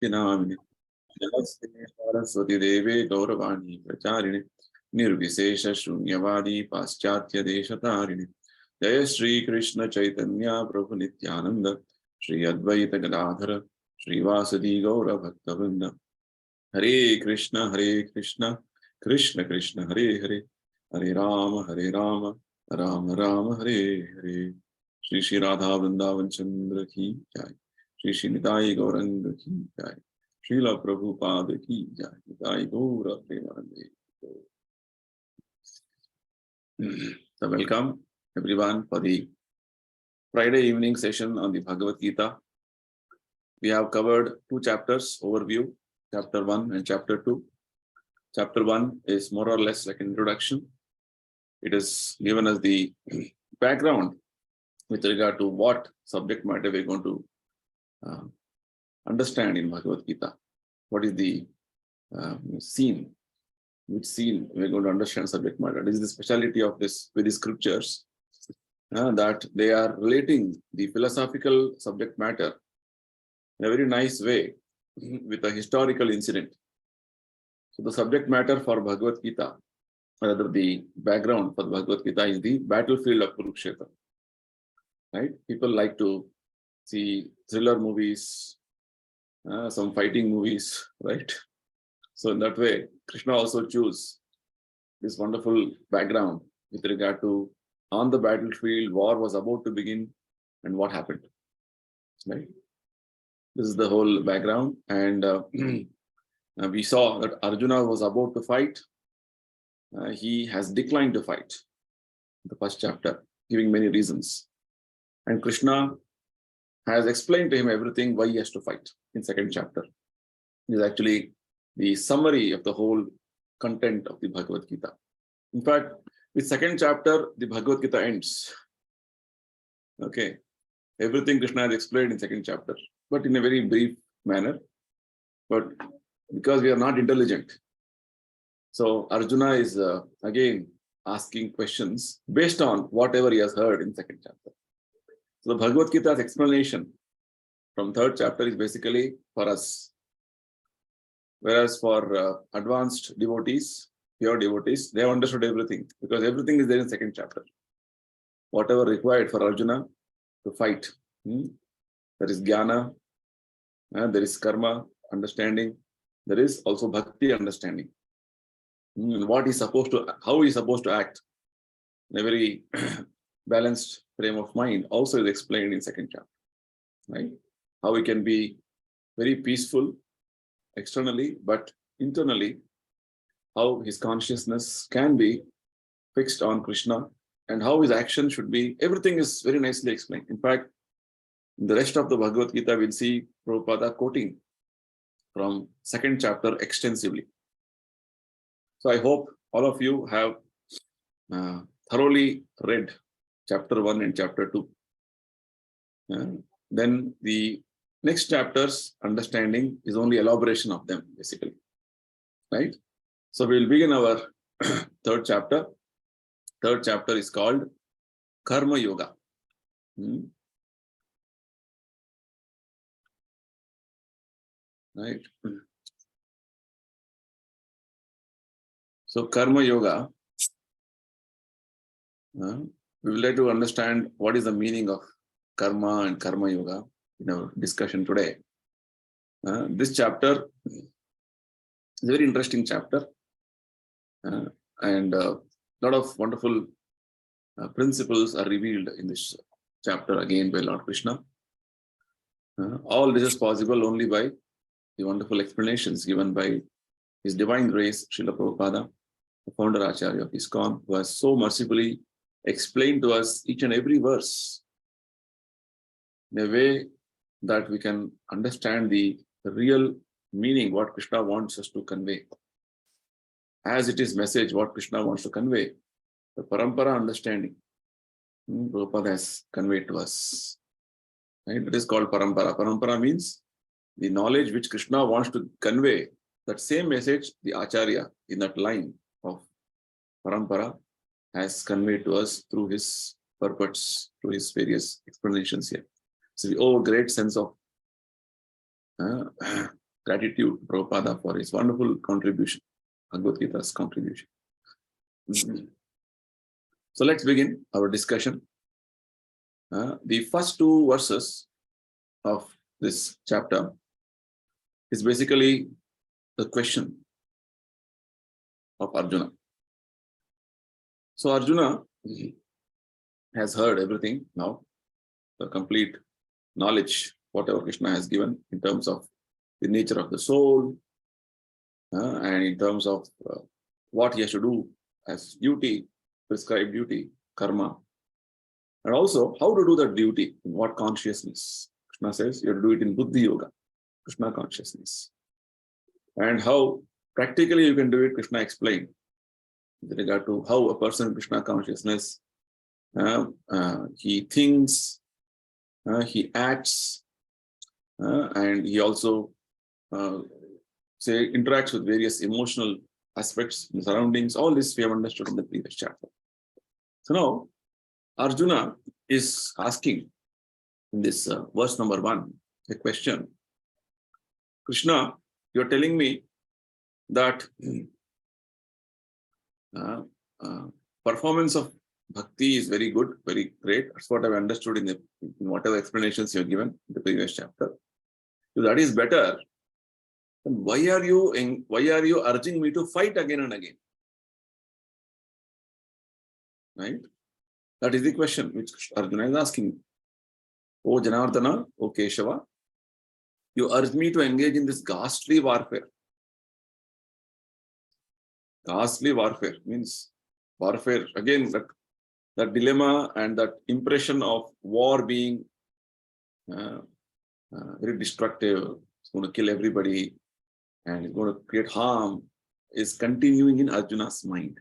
Namini. Namaste Saraswati Deve Gauravani Pracharini Nirvisesha Shunyavadi Paschatya Deshatarini Jaya Shri Krishna Chaitanya Prabhu Nityananda Shri Advaita Gadadhara Shri Vasadi Gaura Bhaktavrinda Hare Krishna Krishna Krishna Hare Hare Hare Rama Rama Rama Hare Hare Shri Shri Radha Vrindavan Chandra Ki Jai Shri Shri Nitai Gauranga Ki Jai Srila Prabhupada Ki Jai Nitai Gaura Premanande. So welcome everyone for the Friday evening session on the Bhagavad Gita. We have covered two chapters overview, chapter 1 and chapter 2. Chapter 1 is more or less like an introduction. It is given us the background with regard to what subject matter we're going to understand in Bhagavad Gita. What is the scene? Which scene we're going to understand subject matter? This is the speciality of this with the scriptures, that they are relating the philosophical subject matter in a very nice way with a historical incident. So the subject matter for Bhagavad Gita, rather the background for the Bhagavad Gita, is the battlefield of Kurukshetra. Right? People like to see thriller movies, some fighting movies, right? So in that way, Krishna also chose this wonderful background with regard to on the battlefield, war was about to begin and what happened, right? This is the whole background. And we saw that Arjuna was about to fight. He has declined to fight in the first chapter, giving many reasons. And Krishna has explained to him everything why he has to fight in second chapter. This is actually the summary of the whole content of the Bhagavad Gita. In fact, with second chapter, the Bhagavad Gita ends. Okay. Everything Krishna has explained in second chapter, but in a very brief manner. But because we are not intelligent, so Arjuna is again asking questions based on whatever he has heard in second chapter. So the Bhagavad Gita's explanation from third chapter is basically for us. Whereas for advanced devotees, pure devotees, they have understood everything because everything is there in second chapter. Whatever required for Arjuna to fight. There is jnana, there is karma, understanding. There is also bhakti, understanding. What he's supposed to, how he's supposed to act in a very balanced frame of mind also is explained in second chapter. Right? How he can be very peaceful externally, but internally, how his consciousness can be fixed on Krishna and how his action should be. Everything is very nicely explained. In fact, in the rest of the Bhagavad Gita, we'll see Prabhupada quoting from second chapter extensively. So I hope all of you have thoroughly read chapter 1 and chapter 2. Then the next chapter's understanding is only elaboration of them, basically. Right? So we'll begin our third chapter. Third chapter is called Karma Yoga. Right? So Karma Yoga, we will like to understand what is the meaning of Karma and Karma Yoga in our discussion today. This chapter is a very interesting chapter, and a lot of wonderful principles are revealed in this chapter again by Lord Krishna. All this is possible only by the wonderful explanations given by His Divine Grace, Srila Prabhupada, the founder Acharya of ISKCON, who has so mercifully explained to us each and every verse in a way that we can understand the real meaning, what Krishna wants us to convey. As it is message, what Krishna wants to convey, the parampara understanding, Prabhupada has conveyed to us. Right? It is called parampara. Parampara means the knowledge which Krishna wants to convey. That same message, the Acharya in that line of parampara has conveyed to us through his purports, through his various explanations here. So we owe a great sense of gratitude to Prabhupada for his wonderful contribution, Bhagavad Gita's contribution. So let's begin our discussion. The first two verses of this chapter is basically the question of Arjuna. So Arjuna has heard everything now, the complete knowledge, whatever Krishna has given in terms of the nature of the soul, and in terms of what he has to do as duty, prescribed duty, karma, and also how to do that duty, in what consciousness. Krishna says you have to do it in Buddhi Yoga, Krishna consciousness. And how practically you can do it, Krishna explained with regard to how a person in Krishna consciousness, he thinks, he acts, and he also interacts with various emotional aspects, the surroundings. All this we have understood in the previous chapter. So now Arjuna is asking in this verse number 1 a question. Krishna, you're telling me that performance of bhakti is very good, very great. That's what I've understood in whatever explanations you've given in the previous chapter. If that is better, then why are you urging me to fight again and again? Right? That is the question which Arjuna is asking. O Janardana, O Keshava, you urge me to engage in this ghastly warfare. Ghastly warfare means warfare. Again, that dilemma and that impression of war being very destructive, it's going to kill everybody and it's going to create harm, is continuing in Arjuna's mind.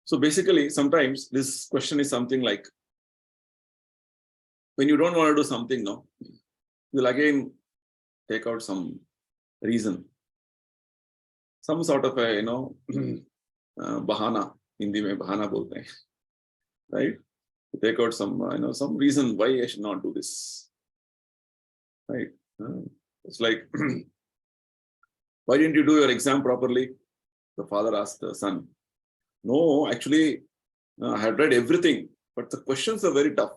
So basically, sometimes this question is something like, when you don't want to do something, no, you'll again take out some reason, some sort of a, bahana. Hindi mein bahana bolte hain, right? You take out some, some reason why I should not do this, right? It's like, why didn't you do your exam properly? The father asked the son. No, actually, I had read everything, but the questions are very tough.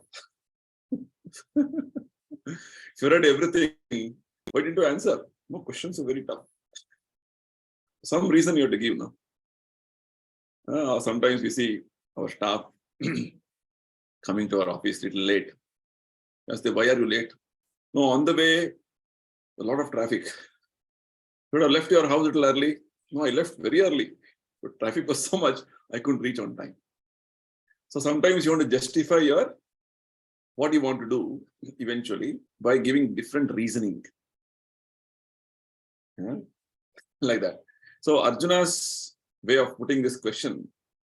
If you read everything, why didn't you answer? No, questions are very tough. Some reason you have to give, no? Sometimes we see our staff coming to our office a little late. I say, why are you late? No, on the way, a lot of traffic. You would have left your house a little early. No, I left very early. But traffic was so much, I couldn't reach on time. So sometimes you want to justify what you want to do eventually by giving different reasoning. Like that. So Arjuna's way of putting this question,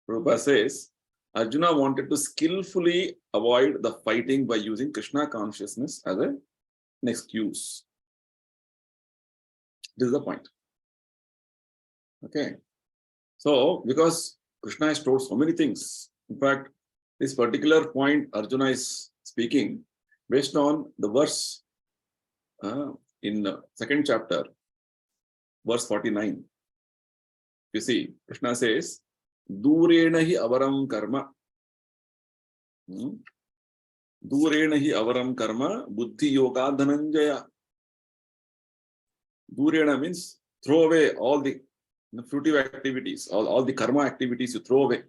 Prabhupada says, Arjuna wanted to skillfully avoid the fighting by using Krishna consciousness as an excuse. This is the point. Okay. So, because Krishna has told so many things, in fact, this particular point Arjuna is speaking based on the verse in the second chapter, verse 49. You see, Krishna says, Durena hi avaram karma. Durena hi avaram karma, buddhi yoga dhananjaya. Durena means throw away all the fruitive activities, all the karma activities you throw away.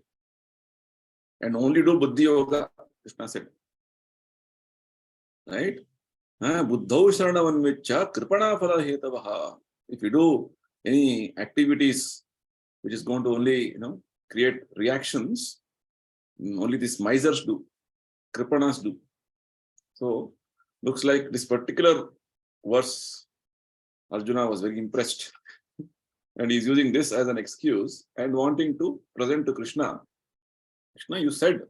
And only do buddhi yoga, Krishna said. Right? Buddhau sharanavan vichya kripana phala hetavaha. If you do any activities which is going to only, create reactions, only these misers do, kripanas do. So, looks like this particular verse, Arjuna was very impressed. And he's using this as an excuse and wanting to present to Krishna. Krishna, you said,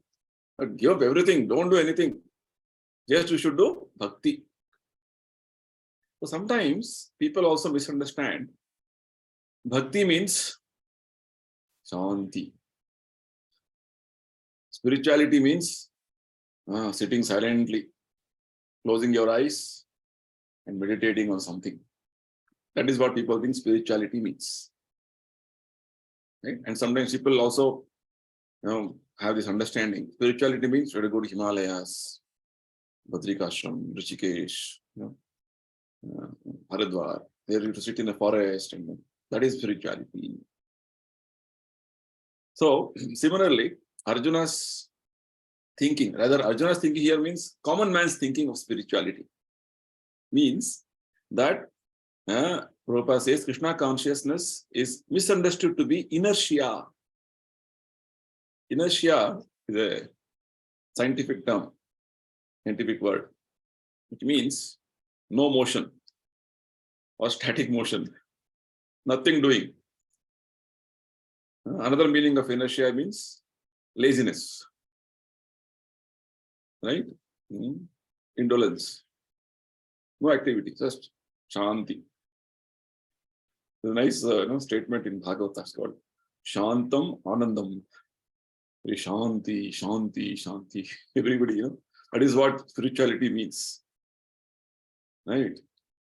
give up everything, don't do anything. Just you should do bhakti. So sometimes people also misunderstand. Bhakti means shanti. Spirituality means sitting silently, closing your eyes and meditating on something. That is what people think spirituality means. Right? And sometimes people also, have this understanding. Spirituality means you have to go to Himalayas, Badrikashram, Rishikesh, Haridwar. There you have to sit in a forest, and that is spirituality. So similarly, Arjuna's thinking here means common man's thinking of spirituality. Means that Prabhupada says Krishna consciousness is misunderstood to be inertia. Inertia is a scientific term, scientific word, which means no motion or static motion, nothing doing. Another meaning of inertia means laziness, right? Indolence, no activity, just shanti. There's a nice statement in Bhagavad called Shantam Anandam. Shanti, Shanti, Shanti. Everybody, that is what spirituality means. Right?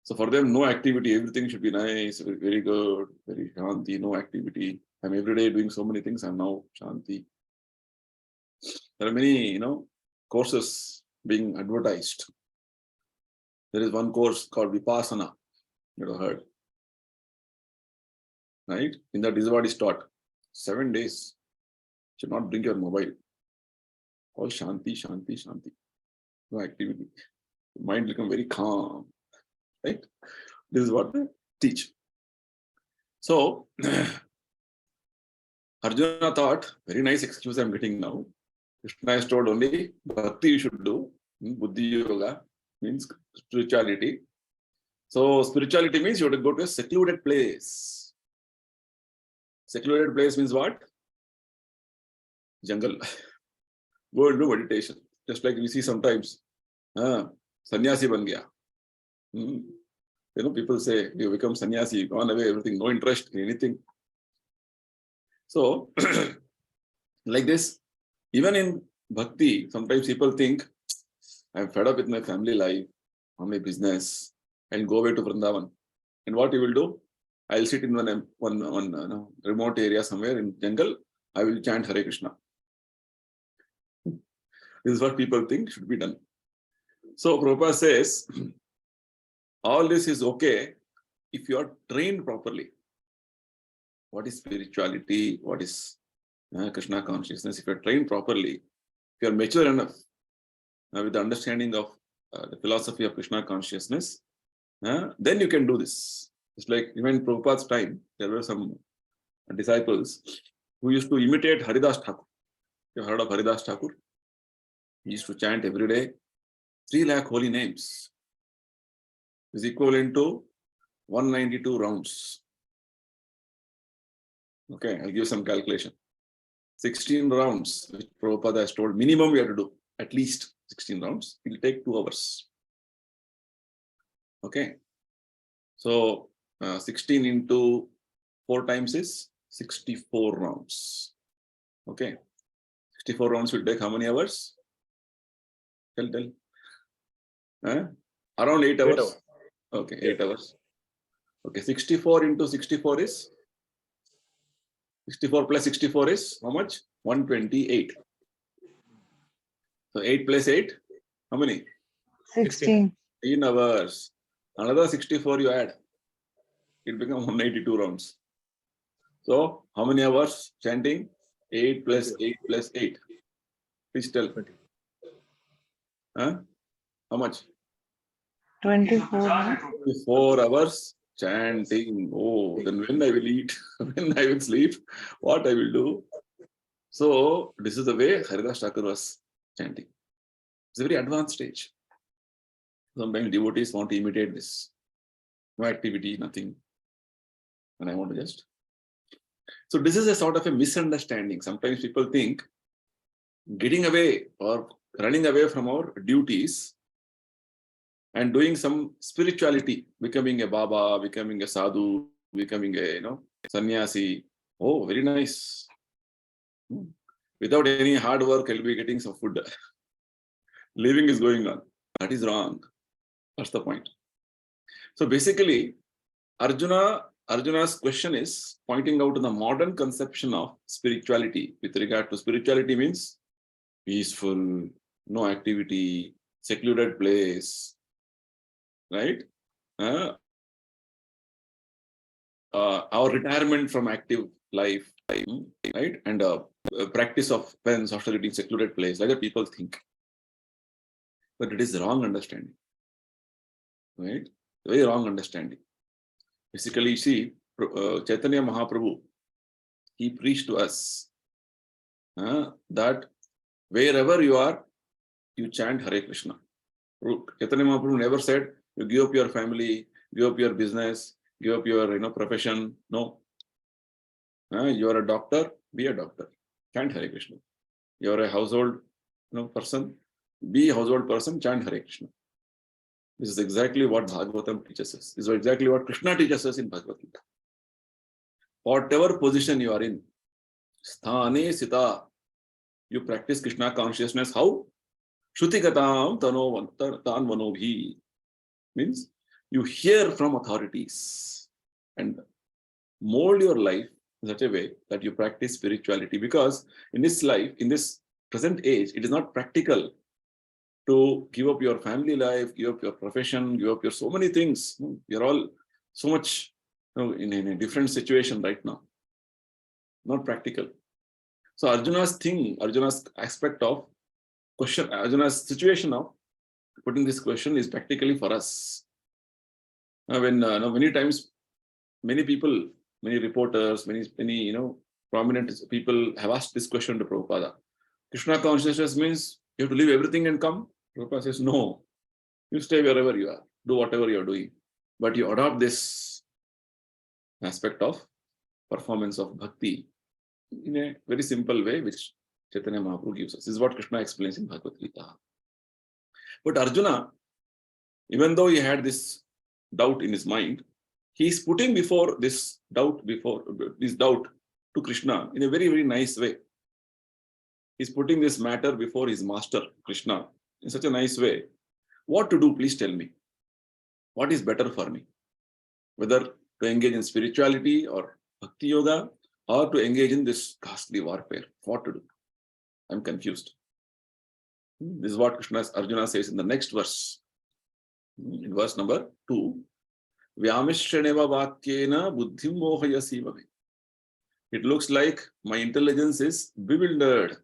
So for them, no activity, everything should be nice, very good, very Shanti, no activity. I'm every day doing so many things, I'm now Shanti. There are many, courses being advertised. There is one course called Vipassana, you have heard. Right? In that is what is taught. 7 days. Should not bring your mobile. All Shanti, Shanti, Shanti. No activity. The mind become very calm. Right? This is what they teach. So, Arjuna thought, very nice excuse I'm getting now. Krishna has told only bhakti you should do. Buddhi yoga means spirituality. So, spirituality means you have to go to a secluded place. Secluded place means what? Jungle. Go and do meditation. Just like we see sometimes, sannyasi ban gaya. People say, you become sannyasi, gone away, everything, no interest in anything. So, like this, even in bhakti, sometimes people think, I'm fed up with my family life, or my business, and go away to Vrindavan. And what you will do? I'll sit in one remote area somewhere in jungle, I will chant Hare Krishna. This is what people think should be done. So Prabhupada says, all this is okay if you are trained properly. What is spirituality? What is Krishna consciousness? If you are trained properly, if you are mature enough with the understanding of the philosophy of Krishna consciousness, then you can do this. It's like even in Prabhupada's time, there were some disciples who used to imitate Haridas Thakur. You heard of Haridas Thakur? He used to chant every day 3 lakh holy names. Is equivalent to 192 rounds. Okay, I'll give some calculation. 16 rounds, which Prabhupada has told minimum we have to do, at least 16 rounds. It will take 2 hours. Okay. So 16 into 4 times is 64 rounds. Okay. 64 rounds will take how many hours? Tell. Around 8 hours. 8 hours. Okay, 8 hours. Okay, 64 into 64 is 64 plus 64 is how much? 128. So 8 plus 8, how many? 16. 16 hours. Another 64 you add. It becomes 182 rounds. So how many hours chanting? 8 plus 8 plus 8. Please tell. How much? 24. 4 hours chanting. Oh, then when I will eat, when I will sleep, what I will do? So this is the way Haridas Thakur was chanting. It's a very advanced stage. Sometimes devotees want to imitate this. No activity, nothing. And I want to just. So this is a sort of a misunderstanding. Sometimes people think getting away or running away from our duties and doing some spirituality, becoming a Baba, becoming a sadhu, becoming a sannyasi. Oh, very nice. Without any hard work, I'll be getting some food. Living is going on. That is wrong. That's the point. So basically, Arjuna's question is pointing out to the modern conception of spirituality. With regard to spirituality means peaceful, no activity, secluded place, right? Our retirement from active life, right? And practice of penance after getting secluded place, like that people think. But it is wrong understanding, right? Very wrong understanding. Basically, you see, Chaitanya Mahaprabhu, he preached to us that wherever you are, you chant Hare Krishna. Chaitanya Mahaprabhu never said, you give up your family, give up your business, give up your profession. No. You are a doctor, be a doctor. Chant Hare Krishna. You are a household person, be a household person, chant Hare Krishna. This is exactly what Bhagavatam teaches us. This is exactly what Krishna teaches us in Bhagavad Gita. Whatever position you are in, sthane sita, you practice Krishna consciousness. How? Shrutikatam tan manobhi. Means you hear from authorities and mold your life in such a way that you practice spirituality. Because in this life, in this present age, it is not practical to give up your family life, give up your profession, give up your so many things. You're all so much in a different situation right now. Not practical. So Arjuna's aspect of question, Arjuna's situation of putting this question is practically for us. When many times, many people, many reporters, many prominent people have asked this question to Prabhupada. Krishna consciousness means you have to leave everything and come. Prabhupada says, no, you stay wherever you are, do whatever you are doing, but you adopt this aspect of performance of bhakti in a very simple way, which Chaitanya Mahaprabhu gives us. This is what Krishna explains in Bhagavad Gita. But Arjuna, even though he had this doubt in his mind, he is putting this doubt to Krishna in a very, very nice way. He's putting this matter before his master, Krishna, in such a nice way. What to do, please tell me. What is better for me? Whether to engage in spirituality or bhakti yoga, or to engage in this ghastly warfare. What to do? I'm confused. This is what Arjuna says in the next verse. In verse number 2. Vyamishraneva vakyena buddhim mohayasi bhave. It looks like my intelligence is bewildered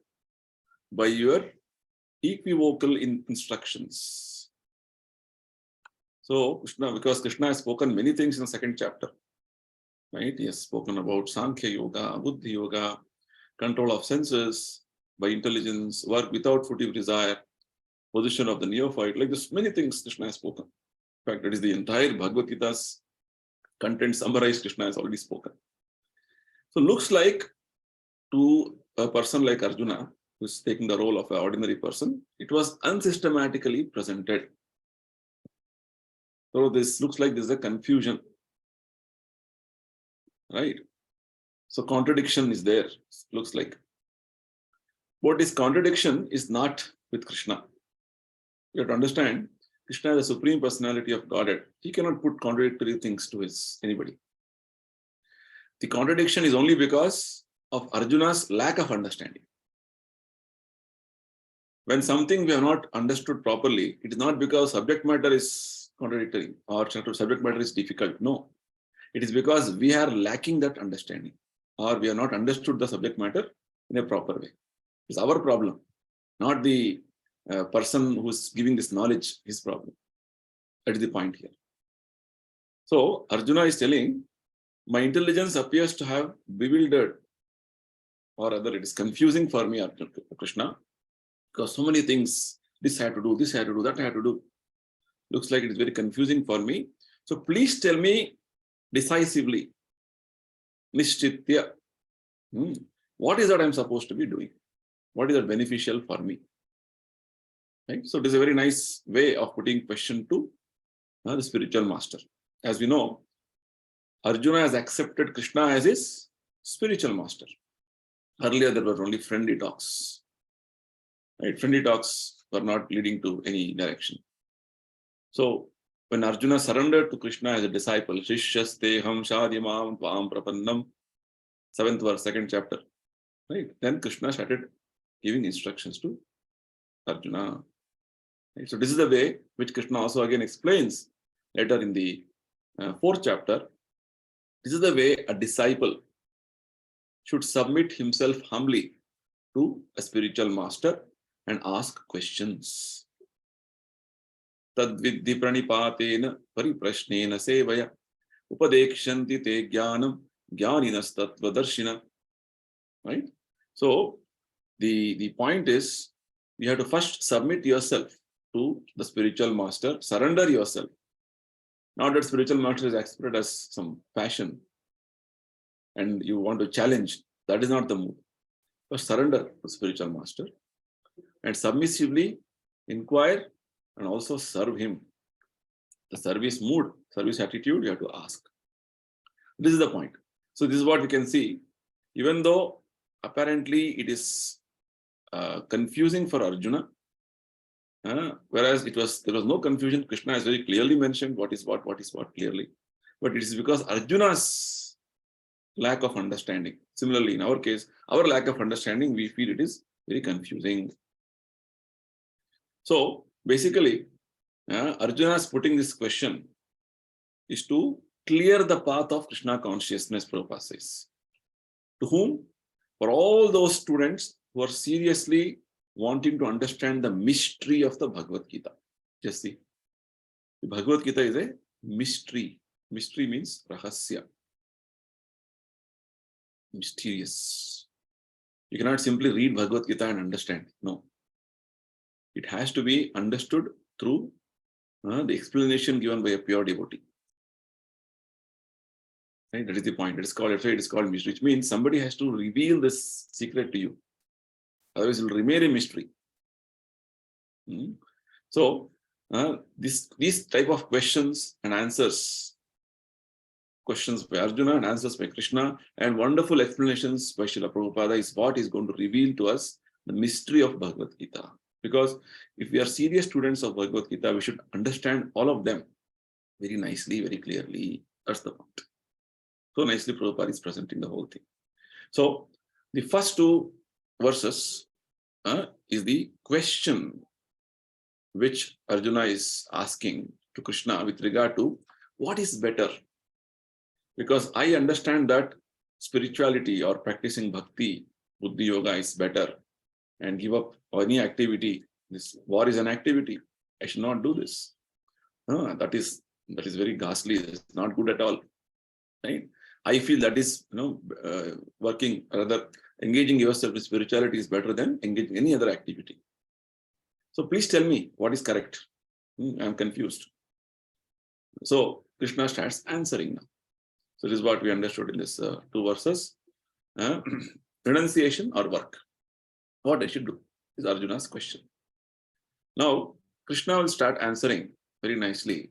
by your equivocal instructions. So, because Krishna has spoken many things in the second chapter, right? He has spoken about Sankhya Yoga, Buddhi Yoga, control of senses by intelligence, work without furtive desire, position of the neophyte, like this, many things Krishna has spoken. In fact, that is the entire Bhagavad Gita's content summarized. Krishna has already spoken. So, looks like to a person like Arjuna, who is taking the role of an ordinary person, it was unsystematically presented. So this looks like there's a confusion, right? So contradiction is there, looks like. But this contradiction is not with Krishna. You have to understand, Krishna is the supreme personality of Godhead. He cannot put contradictory things to anybody. The contradiction is only because of Arjuna's lack of understanding. When something we have not understood properly, it is not because subject matter is contradictory or subject matter is difficult. No, it is because we are lacking that understanding, or we have not understood the subject matter in a proper way. It's our problem, not the person who's giving this knowledge, his problem. That is the point here. So Arjuna is telling, my intelligence appears to have bewildered, or rather it is confusing for me, Krishna, because so many things, this I had to do, this I had to do, that I had to do. Looks like it is very confusing for me. So please tell me decisively, Nishtitya, what is that I'm supposed to be doing? What is that beneficial for me? Right? So it is a very nice way of putting question to the spiritual master. As we know, Arjuna has accepted Krishna as his spiritual master. Earlier there were only friendly talks. Right? Friendly talks were not leading to any direction. So when Arjuna surrendered to Krishna as a disciple, Shishyasteham Shadyamam Tvam Prapannam, 7th verse, 2nd chapter. Right? Then Krishna started giving instructions to Arjuna. Right? So this is the way which Krishna also again explains later in the 4th chapter. This is the way a disciple should submit himself humbly to a spiritual master and ask questions. Tadvidhi pranipatena pariprashnena sevaya upadekshanti te jnanam jnaninas tattvadarshina. Right? So the point is, you have to first submit yourself to the spiritual master, surrender yourself. Not that spiritual master is accepted as some passion and you want to challenge. That is not the move. First surrender to spiritual master and submissively inquire and also serve him. The service mood, service attitude, you have to ask. This is the point. So this is what we can see. Even though apparently it is confusing for Arjuna, whereas there was no confusion. Krishna has very clearly mentioned what is what clearly. But it is because Arjuna's lack of understanding. Similarly, in our case, our lack of understanding, we feel it is very confusing. So basically, Arjuna's putting this question is to clear the path of Krishna consciousness, Prabhupada says. To whom? For all those students who are seriously wanting to understand the mystery of the Bhagavad Gita. Just see. The Bhagavad Gita is a mystery. Mystery means rahasya. Mysterious. You cannot simply read Bhagavad Gita and understand. No. It has to be understood through the explanation given by a pure devotee. Right? That is the point. It is called mystery, which means somebody has to reveal this secret to you. Otherwise, it will remain a mystery. So, these type of questions and answers, questions by Arjuna and answers by Krishna, and wonderful explanations by Srila Prabhupada is what is going to reveal to us the mystery of Bhagavad Gita. Because if we are serious students of Bhagavad Gita, we should understand all of them very nicely, very clearly. That's the point. So nicely Prabhupada is presenting the whole thing. So the first two verses is the question which Arjuna is asking to Krishna with regard to what is better. Because I understand that spirituality or practicing bhakti, buddhi yoga is better, and give up any activity. This war is an activity. I should not do this. That is very ghastly. It's not good at all. Right? I feel that is working, rather engaging yourself with spirituality is better than engaging any other activity. So please tell me what is correct. I'm confused. So Krishna starts answering now. So this is what we understood in this two verses. Renunciation or work. What I should do is Arjuna's question. Now Krishna will start answering very nicely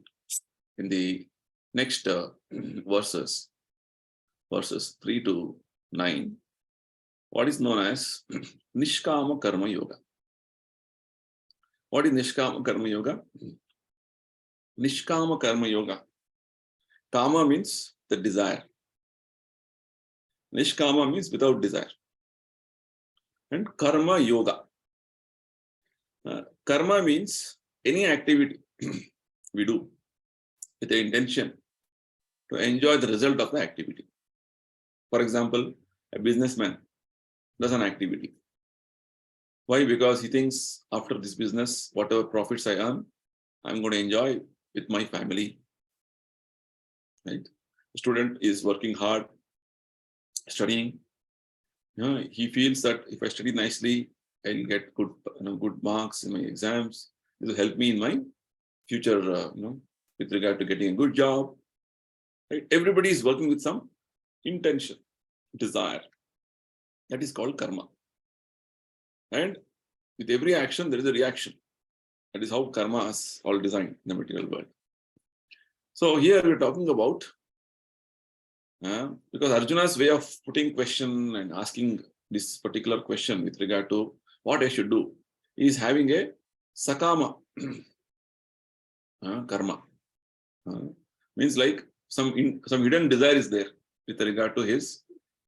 in the next verses 3 to 9. What is known as Nishkama Karma Yoga. What is Nishkama Karma Yoga? Nishkama Karma Yoga. Kama means the desire. Nishkama means without desire. And Karma Yoga. Karma means any activity we do with the intention to enjoy the result of the activity. For example, a businessman does an activity. Why? Because he thinks after this business, whatever profits I earn, I'm going to enjoy with my family. Right? The student is working hard, studying. He feels that if I study nicely, I'll get good marks in my exams. It will help me in my future, with regard to getting a good job. Right? Everybody is working with some intention, desire. That is called karma. And with every action, there is a reaction. That is how karma is all designed in the material world. So here we're talking about, because Arjuna's way of putting question and asking this particular question with regard to what I should do is having a sakama karma. Means like some hidden desire is there with regard to his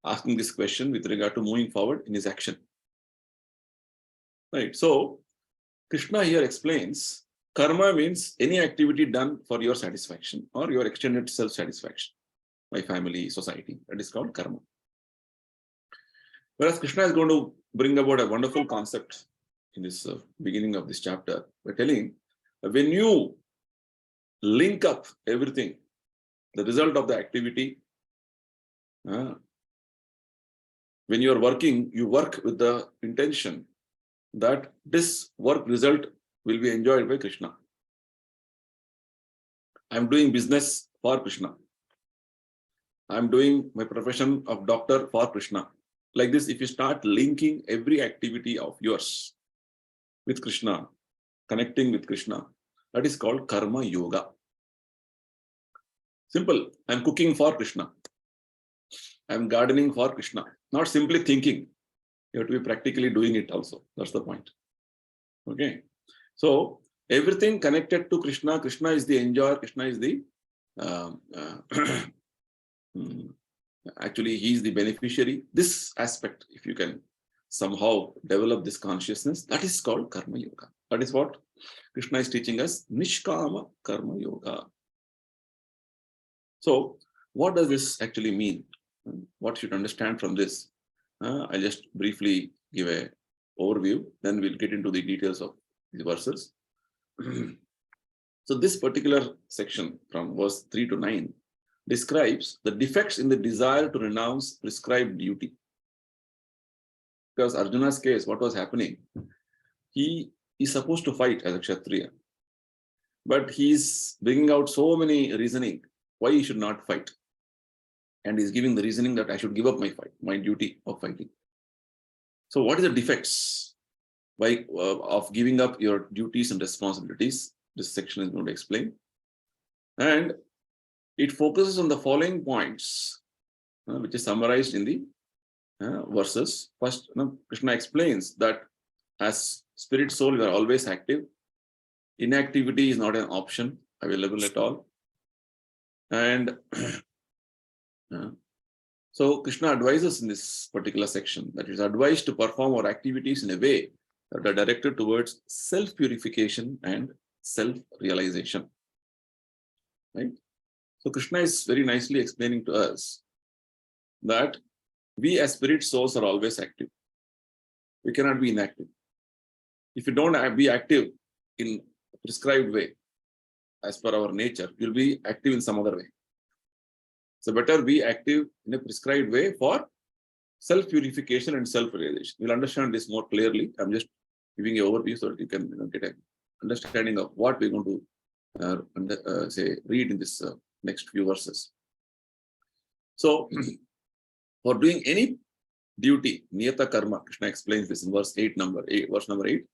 asking this question, with regard to moving forward in his action. Right. So Krishna here explains karma means any activity done for your satisfaction or your extended self-satisfaction by family, society. That is called karma. Whereas Krishna is going to bring about a wonderful concept in this beginning of this chapter by telling when you link up everything, the result of the activity, when you are working, you work with the intention that this work result will be enjoyed by Krishna. I'm doing business for Krishna. I'm doing my profession of doctor for Krishna. Like this, if you start linking every activity of yours with Krishna, connecting with Krishna, that is called karma yoga. Simple. I'm cooking for Krishna. I'm gardening for Krishna. Not simply thinking. You have to be practically doing it also. That's the point. Okay. So everything connected to Krishna. Krishna is the enjoyer. Krishna is the actually he is the beneficiary. This aspect, if you can somehow develop this consciousness, that is called karma yoga. That is what Krishna is teaching us. Nishkama karma yoga. So what does this actually mean? What should understand from this? I'll just briefly give a overview, then we'll get into the details of the verses. So this particular section from verse 3 to 9 describes the defects in the desire to renounce prescribed duty. Because Arjuna's case, what was happening? He is supposed to fight as a Kshatriya, but he's bringing out so many reasoning why he should not fight. And he's giving the reasoning that I should give up my fight, my duty of fighting. So what is the defects of giving up your duties and responsibilities? This section is going to explain. And it focuses on the following points, which is summarized in the verses. First, Krishna explains that as spirit soul, we are always active. Inactivity is not an option available at all. And so Krishna advises in this particular section that it is advised to perform our activities in a way that are directed towards self-purification and self-realization. Right? So Krishna is very nicely explaining to us that we as spirit souls are always active. We cannot be inactive. If you don't be active in a prescribed way, as per our nature, you'll be active in some other way. So better be active in a prescribed way for self-purification and self-realization. We'll understand this more clearly. I'm just giving you an overview so that you can get an understanding of what we're going to read in this next few verses. So for doing any duty, niyata karma, Krishna explains this in verse number 8.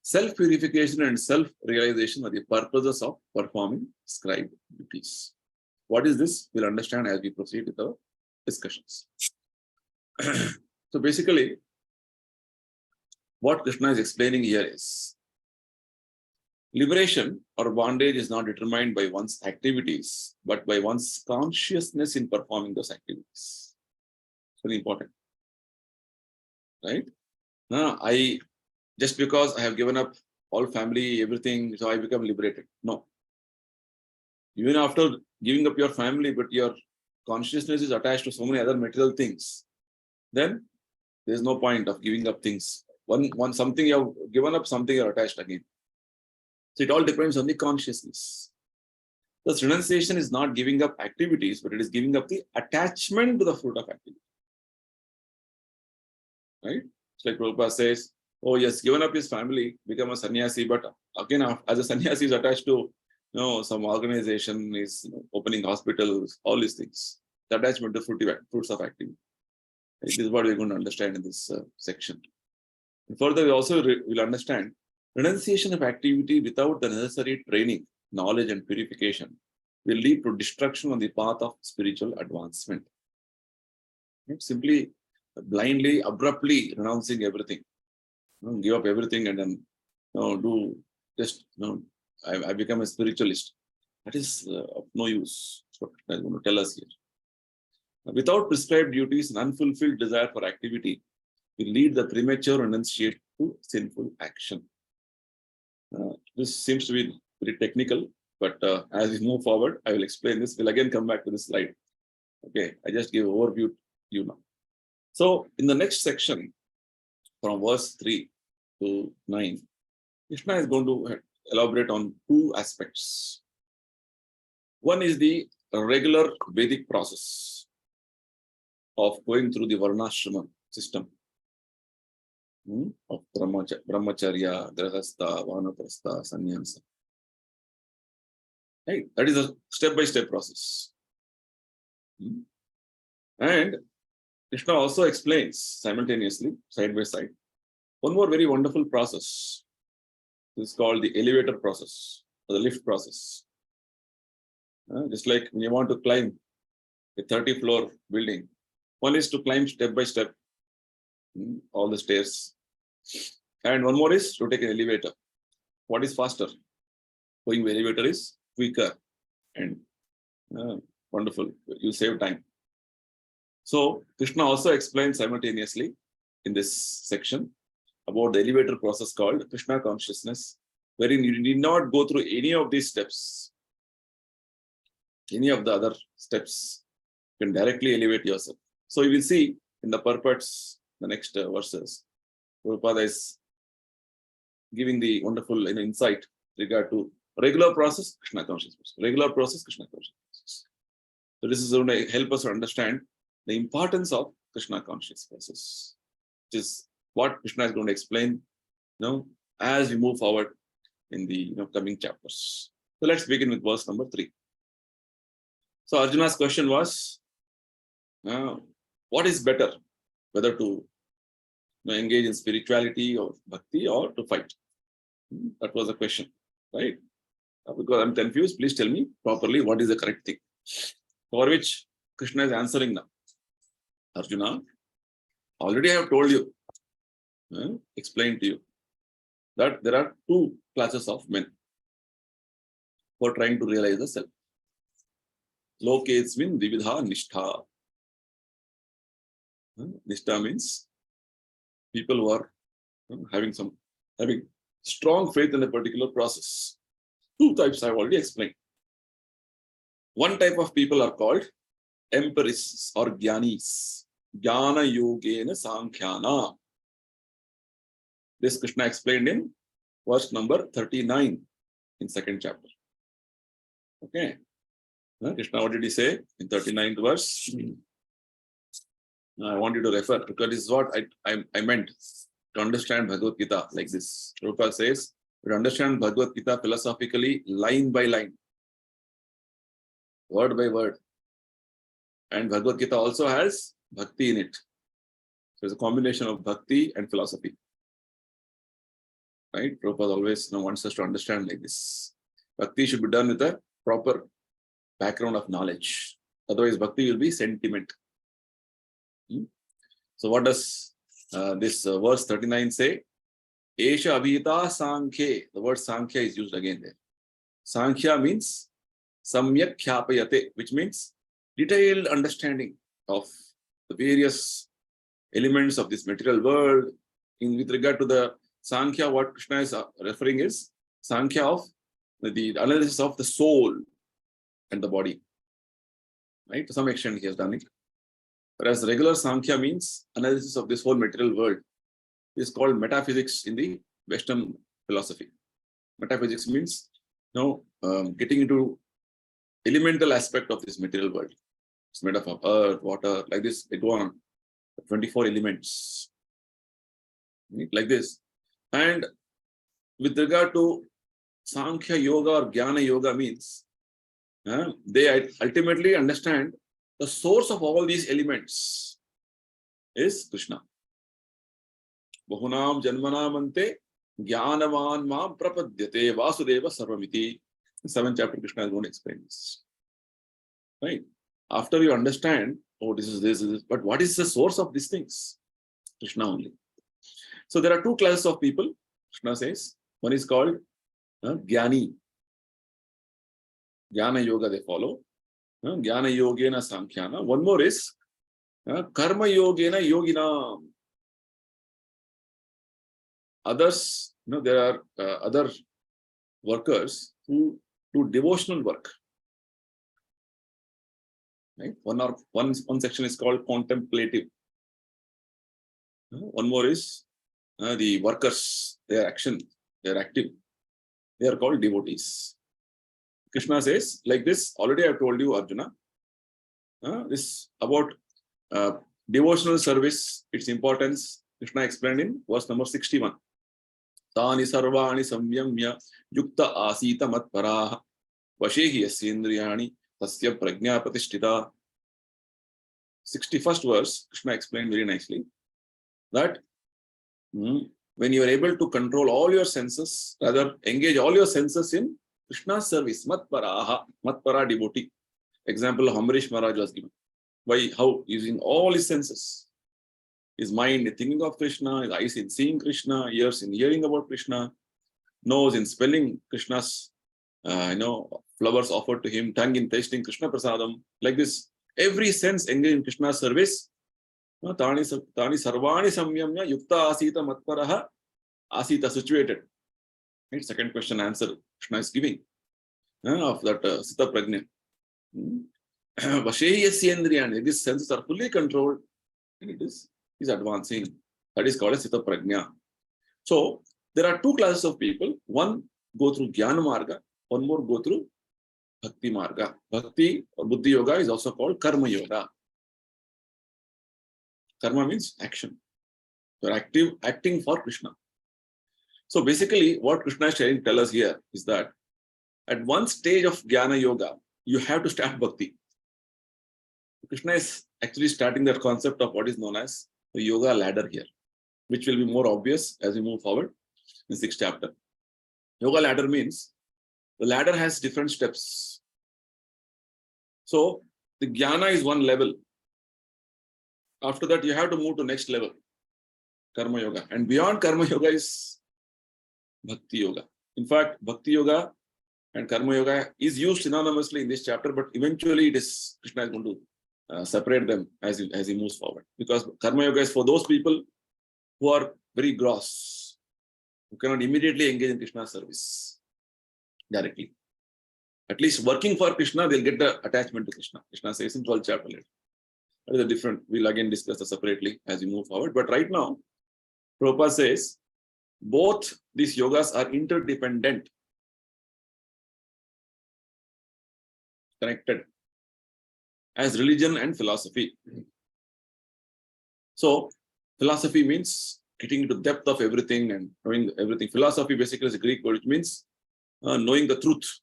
Self-purification and self-realization are the purposes of performing prescribed duties. What is this? We'll understand as we proceed with our discussions. So basically, what Krishna is explaining here is liberation or bondage is not determined by one's activities, but by one's consciousness in performing those activities. It's very important. Right? Now, just because I have given up all family, everything, so I become liberated. No. Even after giving up your family, but your consciousness is attached to so many other material things, then there's no point of giving up things. Something you have given up, something you're attached again. So it all depends on the consciousness. Thus, renunciation is not giving up activities, but it is giving up the attachment to the fruit of activity. Right? It's like Prabhupada says, oh yes, given up his family, become a sannyasi, but again, as a sannyasi is attached to some organization, is opening hospitals, all these things. The attachment to fruits of activity. This is what we're going to understand in this section. And further, we also will understand renunciation of activity without the necessary training, knowledge, and purification will lead to destruction on the path of spiritual advancement. Simply, blindly, abruptly renouncing everything. Give up everything and then I become a spiritualist. That is of no use. That's what Krishna is going to tell us here. Without prescribed duties, an unfulfilled desire for activity will lead the premature renunciate to sinful action. This seems to be very technical, but as we move forward, I will explain this. We'll again come back to this slide. Okay, I just gave an overview to you now. So, in the next section, from verse 3 to 9, Krishna is going to elaborate on two aspects. One is the regular Vedic process of going through the Varnashrama system of Brahmacharya, Grahastha, Vanaprastha, Sannyasa. Right? That is a step-by-step process. And Krishna also explains simultaneously, side by side, one more very wonderful process. This is called the elevator process, or the lift process. Just like when you want to climb a 30-floor building, one is to climb step by step all the stairs, and one more is to take an elevator. What is faster? Going the elevator is quicker and wonderful. You save time. So Krishna also explains simultaneously in this section about the elevator process called Krishna consciousness, wherein you need not go through any of these steps, any of the other steps. You can directly elevate yourself. So you will see in the purports, the next verses, Prabhupada is giving the wonderful insight regard to regular process, Krishna consciousness. Regular process, Krishna consciousness. So this is going to help us to understand the importance of Krishna conscious process, which is what Krishna is going to explain, as we move forward in the coming chapters. So let's begin with verse number 3. So Arjuna's question was, what is better, whether to engage in spirituality or bhakti or to fight? That was the question, right? Because I'm confused, please tell me properly what is the correct thing. For which Krishna is answering now. Arjuna, already I have told you, explained to you, that there are two classes of men who are trying to realize the self. Lokesmin vividha nishtha. Nishtha means people who are having strong faith in a particular process. Two types I have already explained. One type of people are called empirists or jnanis. Jnana yogena sankhyana. This Krishna explained in verse number 39 in second chapter. Okay. Krishna, what did he say in 39th verse? I want you to refer, because this is what I meant to understand Bhagavad Gita like this. Prabhupada says, to understand Bhagavad Gita philosophically, line by line, word by word. And Bhagavad Gita also has bhakti in it. So it's a combination of bhakti and philosophy. Right? Prabhupada always wants us to understand like this. Bhakti should be done with a proper background of knowledge. Otherwise, bhakti will be sentiment. So what does this verse 39 say? Esha avita sankhya. The word sankhya is used again there. Sankhya means samyak khyapayate, which means detailed understanding of the various elements of this material world. With regard to the Sankhya, what Krishna is referring is Sankhya of the analysis of the soul and the body. Right? To some extent, he has done it. Whereas regular Sankhya means analysis of this whole material world. It is called metaphysics in the Western philosophy. Metaphysics means getting into elemental aspect of this material world. It's made up of earth, water, like this. They go on 24 elements, like this. And with regard to Sankhya Yoga or Jnana Yoga means they ultimately understand the source of all these elements is Krishna. Bahunam janmanamante jnanavan mam prapadyate vasudeva sarvamiti. In 7th chapter, Krishna is going to explain this. Right? After you understand, this is this, but what is the source of these things? Krishna only. So there are two classes of people, Krishna says. One is called Jnani. Jnana Yoga they follow. Jnana Yogena Sankhyana. One more is Karma Yogena Yogina. Others, there are other workers who do devotional work. Right? One section is called contemplative. One more is the workers, their action, their active. They are called devotees. Krishna says, like this, already I have told you, Arjuna, this about devotional service, its importance, Krishna explained in verse number 61. Tani sarvani samyamya yukta asita matparaha vashehi yasyendriyani tasya prajna pratishtita. 61st verse, Krishna explained very nicely that when you are able to control all your senses, rather engage all your senses in Krishna's service, matpara devotee. Example of Ambarish Maharaj was given. By how using all his senses, his mind in thinking of Krishna, his eyes in seeing Krishna, ears in hearing about Krishna, nose in smelling Krishna's flowers offered to him, tongue in tasting Krishna prasadam. Like this, every sense engaged in Krishna's service. Tani sarvani samyamya yukta asita matparaha asita, situated. Right? Second question answer Krishna is giving of that sita prajna. Vashehi yasyendriyani. These senses are fully controlled and it is advancing. That is called as sita prajna. So there are two classes of people. One go through Jnana Marga, one more go through Bhakti Marga. Bhakti or Buddhi Yoga is also called Karma Yoga. Karma means action. You are acting for Krishna. So basically, what Krishna is trying to tell us here is that at one stage of Jnana Yoga, you have to start Bhakti. Krishna is actually starting that concept of what is known as the Yoga ladder here, which will be more obvious as we move forward in 6th chapter. Yoga ladder means the ladder has different steps. So the Jnana is one level. After that, you have to move to next level, Karma Yoga. And beyond Karma Yoga is Bhakti Yoga. In fact, Bhakti Yoga and Karma Yoga is used synonymously in this chapter, but eventually Krishna is going to separate them as he moves forward. Because Karma Yoga is for those people who are very gross, who cannot immediately engage in Krishna's service directly. At least working for Krishna, they'll get the attachment to Krishna. Krishna says in 12th chapter later. That is a different, we'll again discuss that separately as we move forward. But right now, Prabhupada says, both these yogas are interdependent, connected, as religion and philosophy. So, philosophy means getting into the depth of everything and knowing everything. Philosophy basically is a Greek word, which means knowing the truth.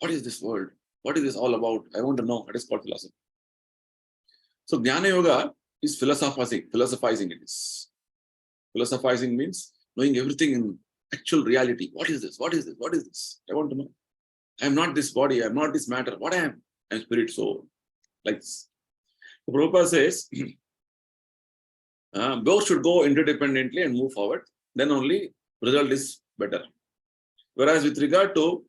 What is this world? What is this all about? I want to know. That is called philosophy. So Jnana Yoga is philosophizing it is. Philosophizing means knowing everything in actual reality. What is this? What is this? What is this? I want to know. I am not this body. I am not this matter. What I am? I am spirit, soul. Like this. So Prabhupada says, both should go interdependently and move forward. Then only result is better. Whereas with regard to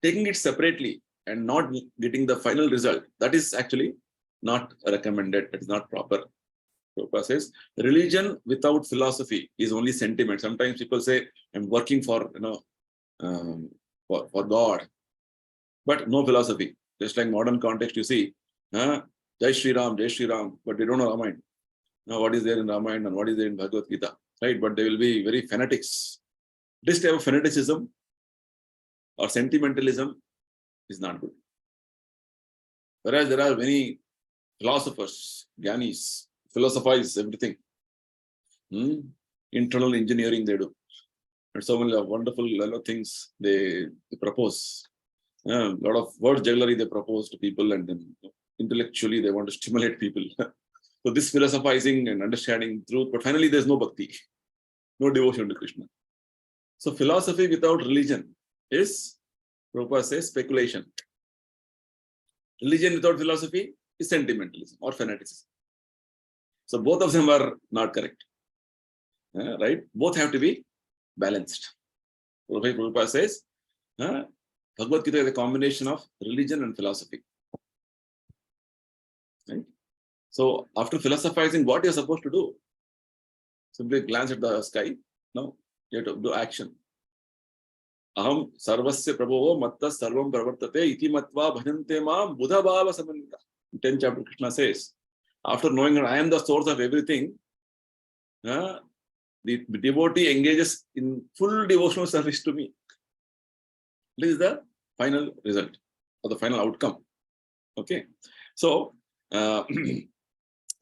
taking it separately and not getting the final result, that is actually not recommended. It is not proper. Prabhupada says, religion without philosophy is only sentiment. Sometimes people say, I'm working for, for God, but no philosophy. Just like modern context, you see, Jai Shri Ram, but they don't know Ramayana. Now, what is there in Ramayana and what is there in Bhagavad Gita, right? But they will be very fanatics. This type of fanaticism or sentimentalism is not good. Whereas there are many philosophers, Gyanis, philosophize everything. Internal engineering they do. And so many wonderful things they propose. A lot of word jugglery they propose to people, and then intellectually they want to stimulate people. So this philosophizing and understanding truth, but finally there's no bhakti, no devotion to Krishna. So philosophy without religion is, Prabhupada says, speculation. Religion without philosophy is sentimentalism or fanaticism. So both of them are not correct. Right? Both have to be balanced. Prabhupada says, Bhagavad Gita is a combination of religion and philosophy. Right? So after philosophizing, what you're supposed to do? Simply glance at the sky. No, you have to do action. Aham sarvasya prabhavo matta sarvam pravartate iti matva bhajante maam buddha bhava samannita. 10th chapter Krishna says, after knowing that I am the source of everything, the devotee engages in full devotional service to me. This is the final result or the final outcome. Okay. So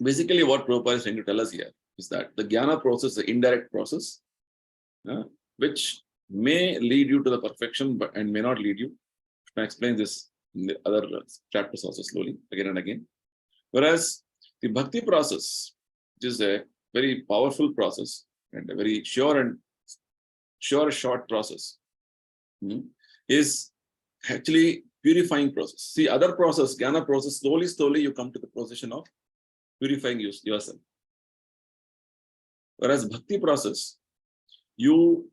basically what Prabhupada is trying to tell us here is that the jnana process, the indirect process, which may lead you to the perfection but and may not lead you. I explain this in the other chapters also slowly, again and again. Whereas the bhakti process, which is a very powerful process and a very short process, is actually purifying process. See, other process, jnana process, slowly you come to the position of purifying yourself. Whereas bhakti process, you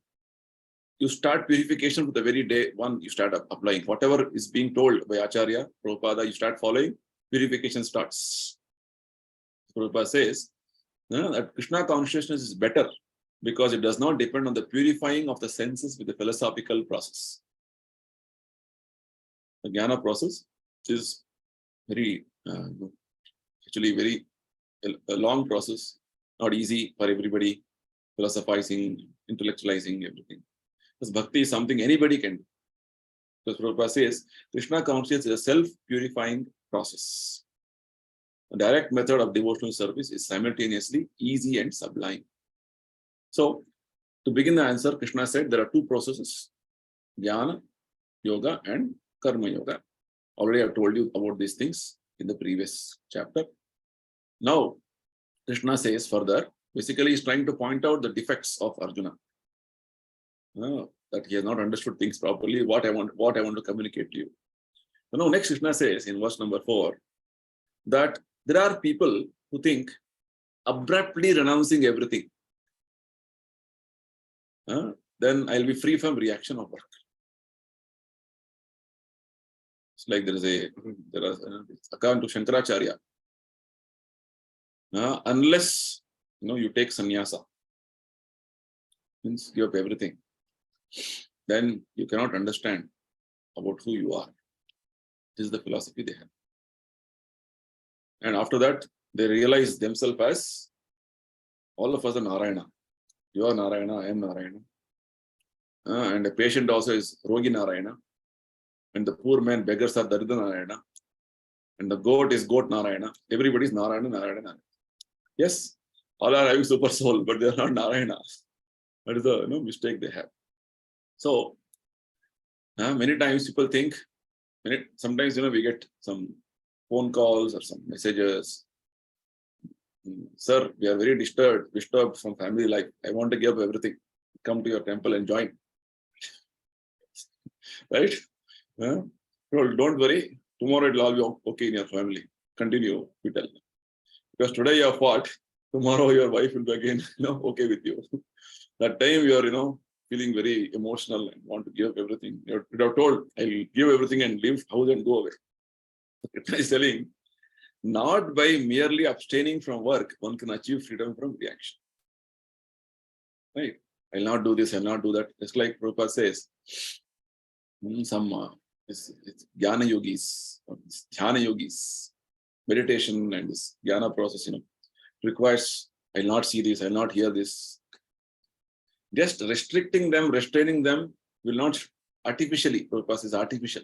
start purification with the very day one you start applying. Whatever is being told by Acharya, Prabhupada, you start following, purification starts. Prabhupada says that Krishna consciousness is better because it does not depend on the purifying of the senses with the philosophical process. The jnana process is very, actually very a long process, not easy for everybody, philosophizing, intellectualizing everything. Because bhakti is something anybody can do. Because Prabhupada says, Krishna consciousness is a self-purifying process. A direct method of devotional service is simultaneously easy and sublime. So, to begin the answer, Krishna said there are two processes, jnana, yoga, and karma yoga. Already I have told you about these things in the previous chapter. Now, Krishna says further, basically he's trying to point out the defects of Arjuna. That he has not understood things properly, what I want to communicate to you. So now next Krishna says in verse number 4 that there are people who think abruptly renouncing everything, then I'll be free from reaction of work. It's like there is according to Shankaracharya, unless you take sannyasa, means give up everything, then you cannot understand about who you are. This is the philosophy they have. And after that, they realize themselves as all of us are Narayana. You are Narayana, I am Narayana. And the patient also is Rogi Narayana. And the poor man, beggars are Darida Narayana. And the goat is Goat Narayana. Everybody is Narayana, Narayana, Narayana. Yes, all are having super soul, but they are not Narayana. That is the mistake they have. So, many times people think, sometimes we get some phone calls or some messages. Sir, we are very disturbed from family life. I want to give up everything. Come to your temple and join. Right? Well, don't worry. Tomorrow it will all be okay in your family. Continue, we tell. Because today you have fought. Tomorrow your wife will be again okay with you. That time you are feeling very emotional and want to give up everything. You have told, I'll give everything and leave house and go away. Krishna is telling, not by merely abstaining from work, one can achieve freedom from reaction. Right? I'll not do this, I'll not do that. Just like Prabhupada says, some it's jnana yogis, dhyana yogis, meditation and this jnana process, requires, I'll not see this, I'll not hear this. Just restricting them, restraining them will not artificially, Prabhupada is artificial.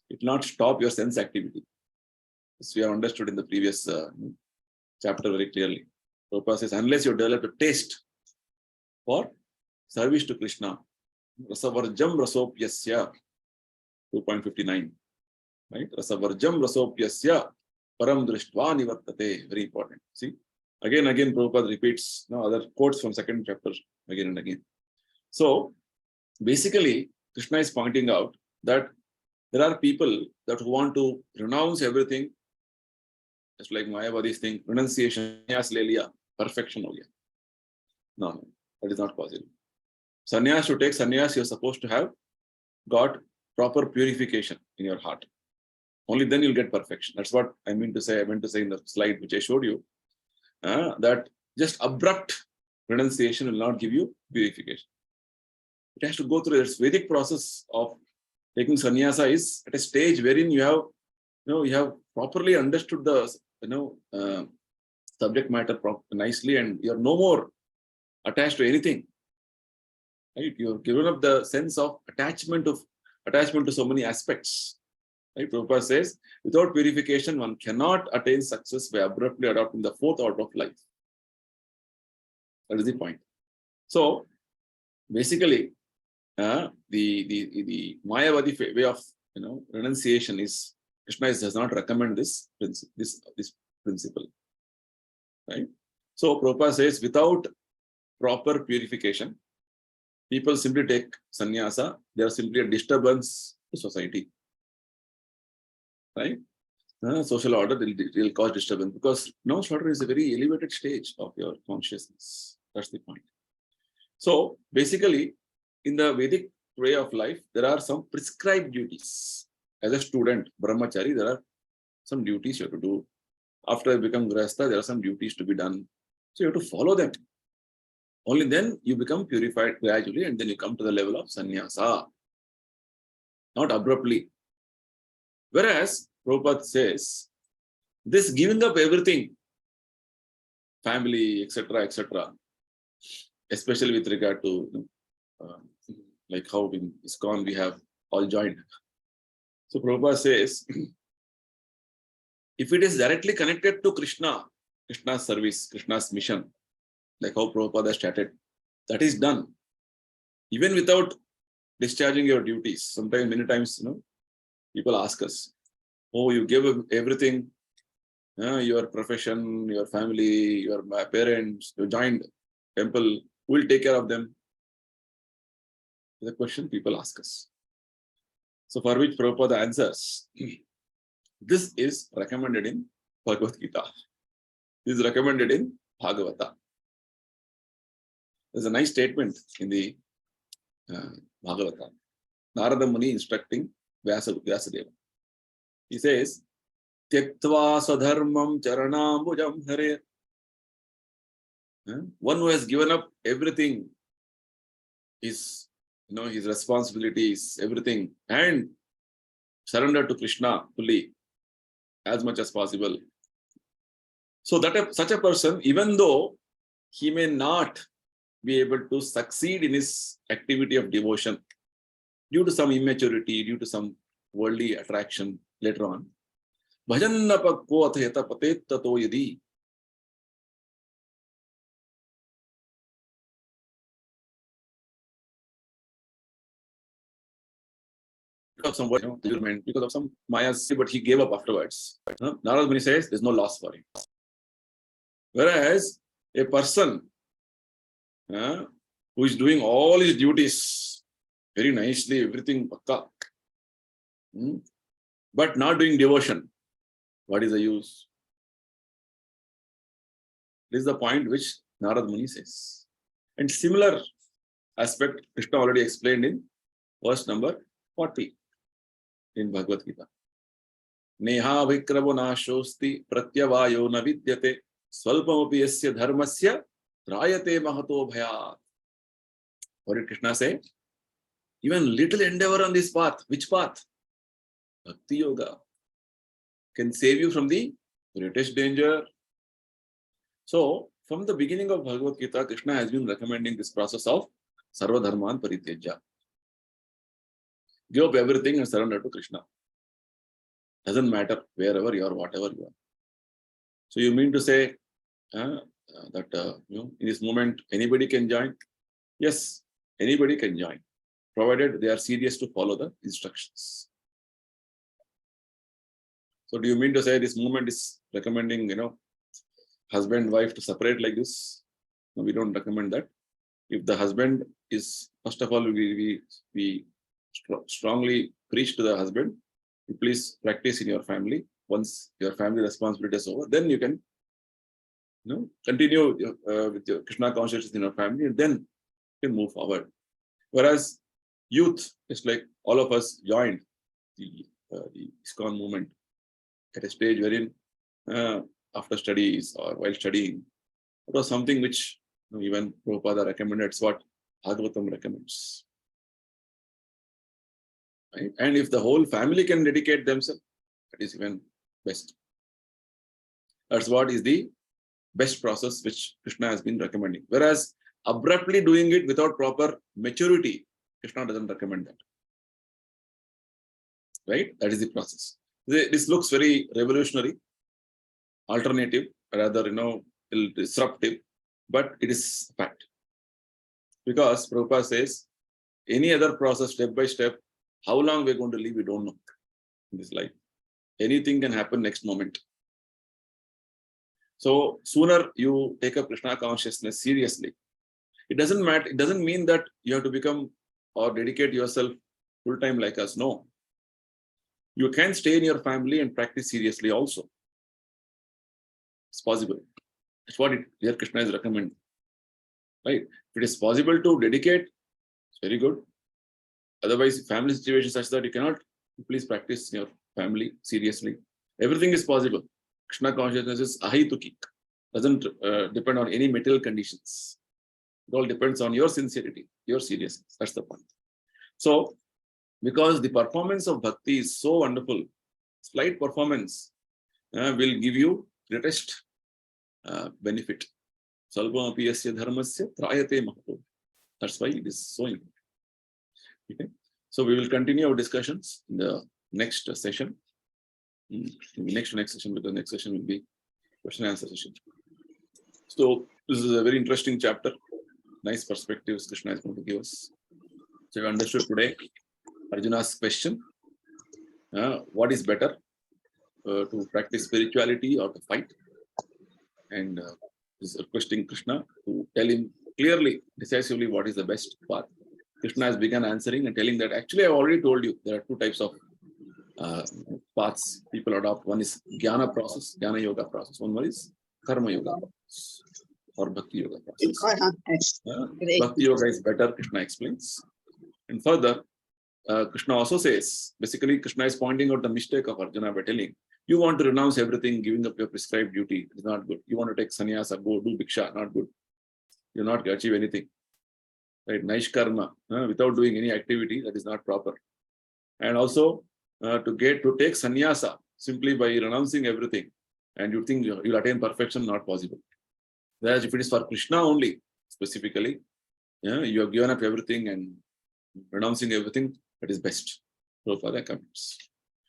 It will not stop your sense activity. This we have understood in the previous chapter very clearly. Prabhupada says, unless you develop a taste for service to Krishna, rasavarjam rasopyasya, 2.59, right? Rasavarjam rasopyasya, param drishtva nivartate, very important. See, again, Prabhupada repeats other quotes from second chapter again and again. So, basically, Krishna is pointing out that there are people that want to renounce everything, just like Mayavadi's thing, renunciation, sannyas le liya, perfection ho gaya. No, that is not possible. Sannyas, to take sannyas, you're supposed to have got proper purification in your heart. Only then you'll get perfection. That's what I mean to say. I meant to say in the slide which I showed you, that just abrupt renunciation will not give you purification. It has to go through this Vedic process of taking sannyasa is at a stage wherein you have properly understood the subject matter nicely, and you're no more attached to anything. Right? You've given up the sense of attachment to so many aspects. Right? Prabhupada says, without purification, one cannot attain success by abruptly adopting the fourth order of life. That is the point. So, basically, the Mayavadi way of renunciation is Krishna does not recommend this principle. Right? So, Prabhupada says, without proper purification, people simply take sannyasa. They are simply a disturbance to society. Right? Social order will cause disturbance because now slaughter is a very elevated stage of your consciousness. That's the point. So basically, in the Vedic way of life, there are some prescribed duties. As a student, brahmachari, there are some duties you have to do. After you become grahastha, there are some duties to be done. So you have to follow them. Only then you become purified gradually, and then you come to the level of sannyasa. Not abruptly. Whereas Prabhupada says, this giving up everything, family, etc., especially with regard to like how in ISKCON we have all joined. So Prabhupada says, if it is directly connected to Krishna's service, Krishna's mission, like how Prabhupada started, that is done. Even without discharging your duties. Sometimes, many times, people ask us, oh, you gave everything, your profession, your family, your parents, you joined temple, who will take care of them? The question people ask us. So for which Prabhupada answers, this is recommended in Bhagavad Gita. This is recommended in Bhagavata. There's a nice statement in the Bhagavata. Narada Muni instructing Vyasadeva. He says, Tyaktva sadharmam charanambujam hare. One who has given up everything, his responsibilities, everything, and surrender to Krishna fully, as much as possible. So that such a person, even though he may not be able to succeed in his activity of devotion due to some immaturity, due to some worldly attraction later on, bhajanna pakko atheta patet tato yadi. Because of some because of some mayas, but he gave up afterwards. Narada Muni says there's no loss for him. Whereas a person who is doing all his duties very nicely, everything pakka, but not doing devotion, what is the use? This is the point which Narada Muni says. And similar aspect, Krishna already explained in verse number 40 in Bhagavad Gita. Neha vikravo nashosti pratyavayo na vidyate swalpamapi yasya dharmasya trayate mahato bhayat. What did Krishna say? Even little endeavor on this path, which path? Bhakti Yoga, can save you from the greatest danger. So, from the beginning of Bhagavad Gita, Krishna has been recommending this process of Sarva Dharman Parityaja. Give up everything and surrender to Krishna. Doesn't matter wherever you are, whatever you are. So, you mean to say that in this moment anybody can join? Yes, anybody can join, provided they are serious to follow the instructions. So do you mean to say this movement is recommending, husband and wife to separate like this? No, we don't recommend that. If the husband is, first of all, we strongly preach to the husband, you please practice in your family. Once your family responsibility is over, then you can continue with your Krishna consciousness in your family, and then you can move forward. Whereas youth is like all of us joined the ISKCON movement at a stage wherein after studies or while studying, it was something which even Prabhupada recommended. It's what Bhagavatam recommends. Right? And if the whole family can dedicate themselves, that is even best. That's what is the best process which Krishna has been recommending. Whereas abruptly doing it without proper maturity, Krishna doesn't recommend that. Right? That is the process. This looks very revolutionary, alternative, rather, disruptive, but it is fact. Because Prabhupada says, any other process, step by step, how long we're going to live, we don't know in this life. Anything can happen next moment. So sooner you take up Krishna consciousness seriously. It doesn't matter. It doesn't mean that you have to become or dedicate yourself full-time like us. No. You can stay in your family and practice seriously also. It's possible. That's what here Krishna is recommending. Right? If it is possible to dedicate, it's very good. Otherwise, family situation such that you cannot, please practice your family seriously. Everything is possible. Krishna consciousness is ahitukik. Doesn't depend on any material conditions. It all depends on your sincerity, your seriousness. That's the point. So, because the performance of bhakti is so wonderful, slight performance will give you greatest benefit. Salvamapi yasya dharmasya trayate mahato. That's why it is so important. Okay. So we will continue our discussions in the next session. Next session, because next session will be question and answer session. So this is a very interesting chapter. Nice perspectives Krishna is going to give us. So we understood today Arjuna's question. What is better, to practice spirituality or to fight? And is requesting Krishna to tell him clearly, decisively what is the best path. Krishna has begun answering and telling that actually I've already told you there are two types of paths people adopt. One is Jnana process, Jnana Yoga process. One is Karma Yoga process or Bhakti Yoga process. Bhakti Yoga is better, Krishna explains. And further, Krishna also says, basically Krishna is pointing out the mistake of Arjuna by telling, you want to renounce everything, giving up your prescribed duty, is not good. You want to take sannyasa, go do bhiksha, not good. You're not going to achieve anything. Right? Naishkarma, without doing any activity, that is not proper. And also, to take sannyasa simply by renouncing everything, and you think you'll attain perfection, not possible. Whereas if it is for Krishna only, specifically, you have given up everything and renouncing everything, that is best. So far, that comes.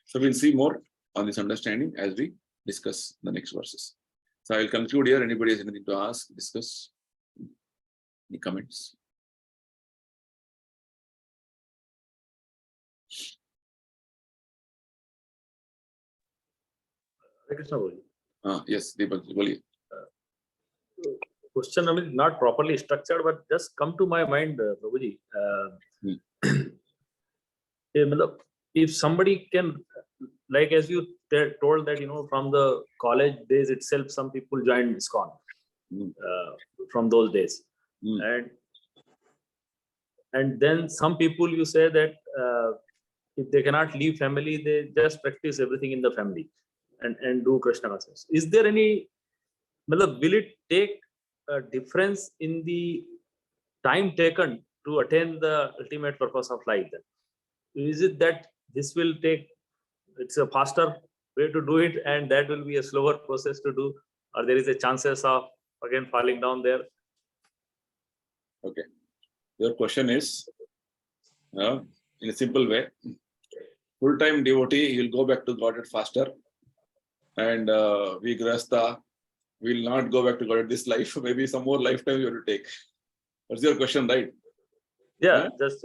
So we'll see more on this understanding as we discuss the next verses. So I will conclude here. Anybody has anything to ask, discuss? Any comments? Yes, Deepak, question not properly structured, but just come to my mind, Prabhuji. If somebody can, like as you told that, from the college days itself, some people joined ISKCON from those days. And then some people, you say that if they cannot leave family, they just practice everything in the family and do Krishna consciousness. Is there any, will it take a difference in the time taken to attain the ultimate purpose of life? Then is it that this will take, it's a faster way to do it and that will be a slower process to do, or there is a chances of again falling down there? Okay, your question is, in a simple way, full-time devotee, he will go back to Godhead faster, and we Grihastha will not go back to Godhead this life. Maybe some more lifetime you have to take. That's your question, right? Yeah, just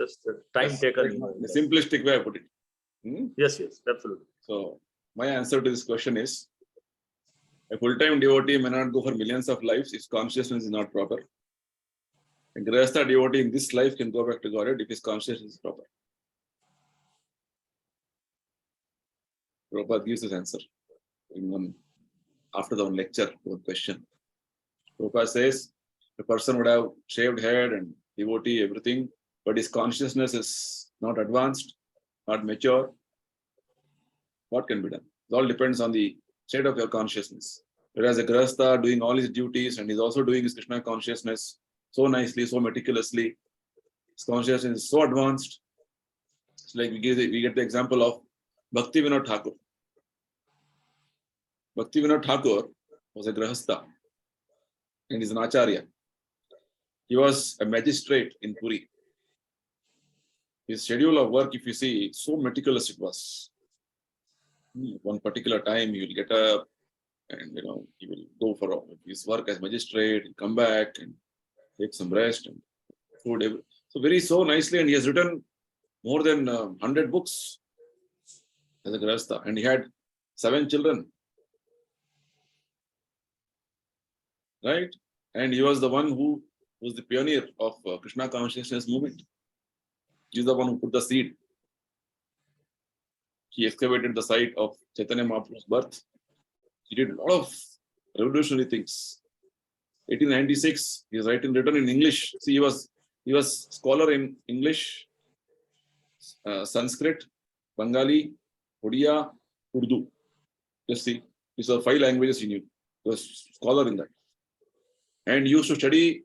time taken. The simplistic way I put it. Yes, absolutely. So my answer to this question is, a full-time devotee may not go for millions of lives if consciousness is not proper. A Grihastha devotee in this life can go back to Godhead if his consciousness is proper. Prabhupada gives his answer after the one lecture to a question. Prabhupada says, the person would have shaved head and devotee, everything, but his consciousness is not advanced. not mature, what can be done? It all depends on the state of your consciousness. Whereas a Grihastha doing all his duties and he's also doing his Krishna consciousness so nicely, so meticulously, his consciousness is so advanced. It's like we get the example of Bhakti Vinod Thakur. Bhakti Vinod Thakur was a Grihastha and he's an Acharya. He was a magistrate in Puri. His schedule of work, if you see, so meticulous it was. One particular time he will get up and he will go for his work as magistrate, he'll come back and take some rest and food. So nicely, and he has written more than 100 books as a Grihastha, and he had 7 children. Right? And he was the one who was the pioneer of Krishna consciousness movement. He is the one who put the seed. He excavated the site of Chaitanya Mahaprabhu's birth. He did a lot of revolutionary things. 1896, he has written in English. See, he was scholar in English, Sanskrit, Bengali, Odia, Urdu. Just see, these are 5 languages he knew. He was scholar in that. And he used to study.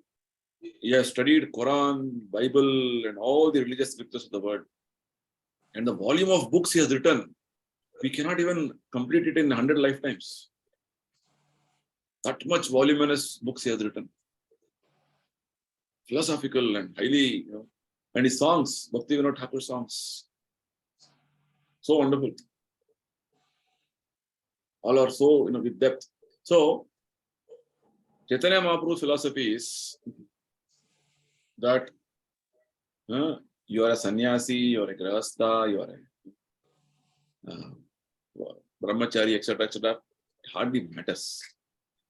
He has studied Quran, Bible, and all the religious scriptures of the world. And the volume of books he has written, we cannot even complete it in 100 lifetimes. That much voluminous books he has written. Philosophical and highly, and his songs, Bhakti Vinod Thakur songs. So wonderful. All are so, with depth. So, Chaitanya Mahaprabhu's philosophy is that you are a sannyasi, you are a grihastha, you are a brahmachari, etc., etc. It hardly matters.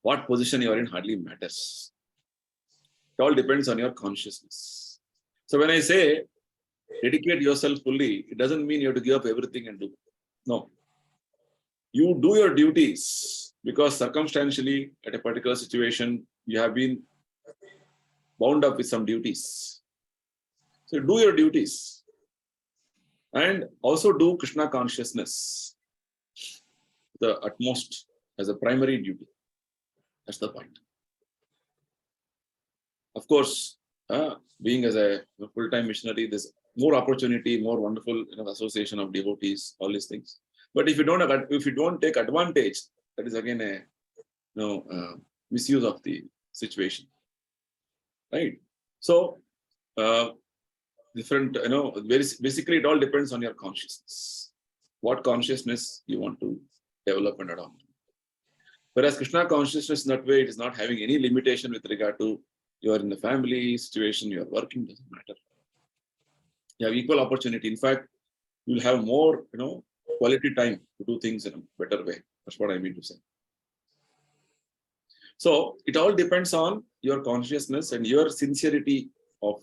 What position you are in hardly matters. It all depends on your consciousness. So when I say dedicate yourself fully, it doesn't mean you have to give up everything and do. No. You do your duties because circumstantially, at a particular situation, you have been bound up with some duties. So do your duties and also do Krishna consciousness, the utmost as a primary duty. That's the point. Of course, being as a full-time missionary, there's more opportunity, more wonderful association of devotees, all these things. But if you don't take advantage, that is again a misuse of the situation, right? So different, basically it all depends on your consciousness. What consciousness you want to develop and adopt. Whereas Krishna consciousness in that way, it is not having any limitation with regard to you are in the family situation, you are working, doesn't matter. You have equal opportunity. In fact, you will have more, quality time to do things in a better way. That's what I mean to say. So it all depends on your consciousness and your sincerity of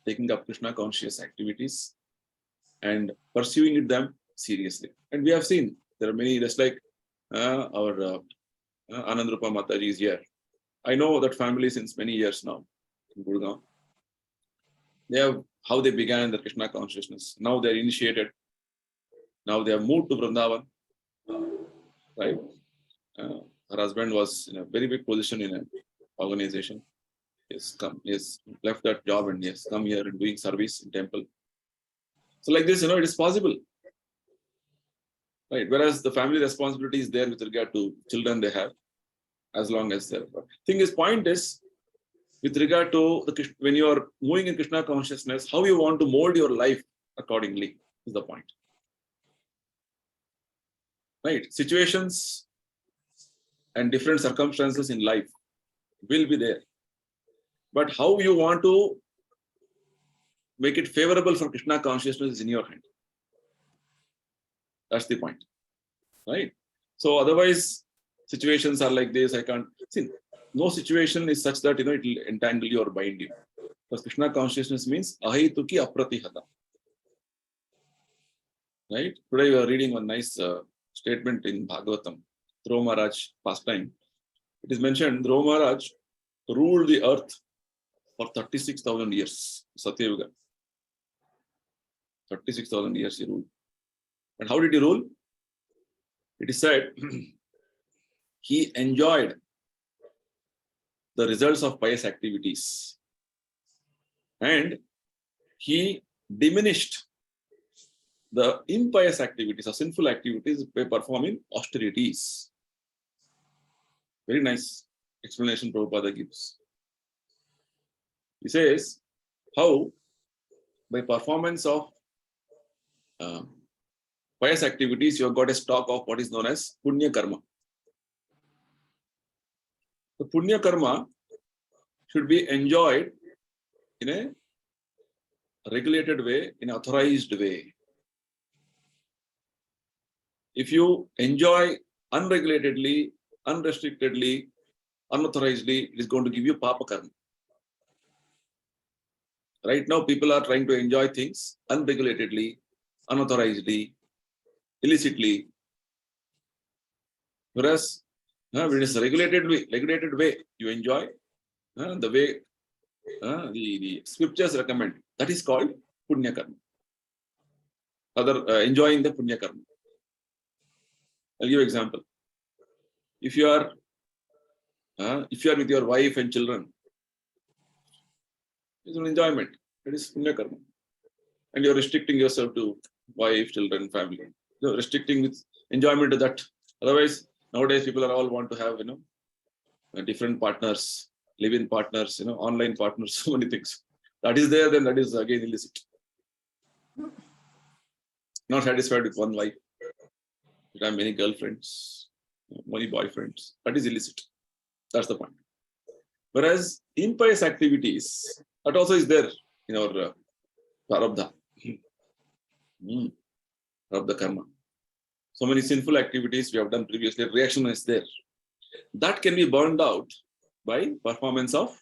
taking up Krishna conscious activities and pursuing them seriously. And we have seen there are many, just like our Anandrupa Mataji is here. I know that family since many years now in Gurgaon. They have how they began the Krishna consciousness. Now they're initiated. Now they have moved to Vrindavan. Right? Her husband was in a very big position in an organization. He has left that job and he has come here and doing service in temple. So like this, it is possible. Right? Whereas the family responsibility is there with regard to children they have, as long as they're. Point is, with regard to when you are moving in Krishna consciousness, how you want to mold your life accordingly is the point. Right? Situations and different circumstances in life will be there. But how you want to make it favorable for Krishna consciousness is in your hand. That's the point. Right? So otherwise, situations are like this. I can't see. No situation is such that it will entangle you or bind you. Because Krishna consciousness means ahituki apratihata. Right? Today we are reading one nice statement in Bhagavatam. Dhruva Maharaj pastime. It is mentioned Dhruva Maharaj ruled the earth for 36,000 years. Satyayuga. 36,000 years he ruled. And how did he rule? It is said he enjoyed the results of pious activities and he diminished the impious activities or sinful activities by performing austerities. Very nice explanation Prabhupada gives. He says how by performance of pious activities you have got a stock of what is known as punya karma. The punya karma should be enjoyed in a regulated way, in an authorized way. If you enjoy unregulatedly, unrestrictedly, unauthorizedly, it is going to give you papa karma. Right now, people are trying to enjoy things unregulatedly, unauthorizedly, illicitly. Whereas, when it is regulated way, you enjoy the way the scriptures recommend. That is called punya karma. Enjoying the punya karma. I'll give you an example. If you are with your wife and children, it's an enjoyment. It is punya karma. And you're restricting yourself to wife, children, family. You're restricting with enjoyment to that. Otherwise, nowadays people are all want to have different partners, live-in partners, online partners, so many things. That is there, then that is again illicit. Not satisfied with one wife. You have many girlfriends, many boyfriends. That is illicit. That's the point. Whereas impious activities, that also is there in our prarabdha. Prarabdha karma. So many sinful activities we have done previously, reaction is there. That can be burned out by performance of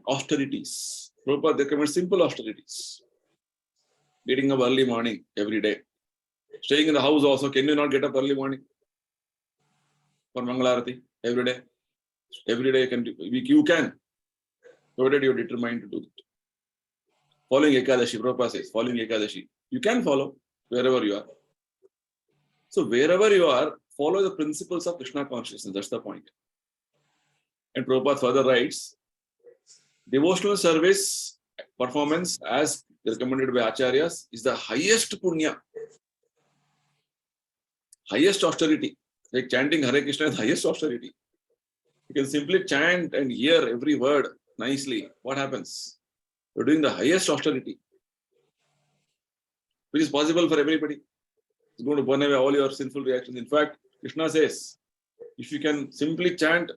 austerities. Prabhupada recommends simple austerities. Getting up early morning every day. Staying in the house also, can you not get up early morning for Mangalarati every day? Every day you can, provided you are determined to do it. Following Ekadashi, Prabhupada says, following Ekadashi, you can follow wherever you are. So wherever you are, follow the principles of Krishna consciousness. That's the point. And Prabhupada further writes, devotional service performance as recommended by Acharyas is the highest punya. Highest austerity. Like chanting Hare Krishna is the highest austerity. You can simply chant and hear every word nicely. What happens? You're doing the highest austerity, which is possible for everybody. It's going to burn away all your sinful reactions. In fact, Krishna says, if you can simply chant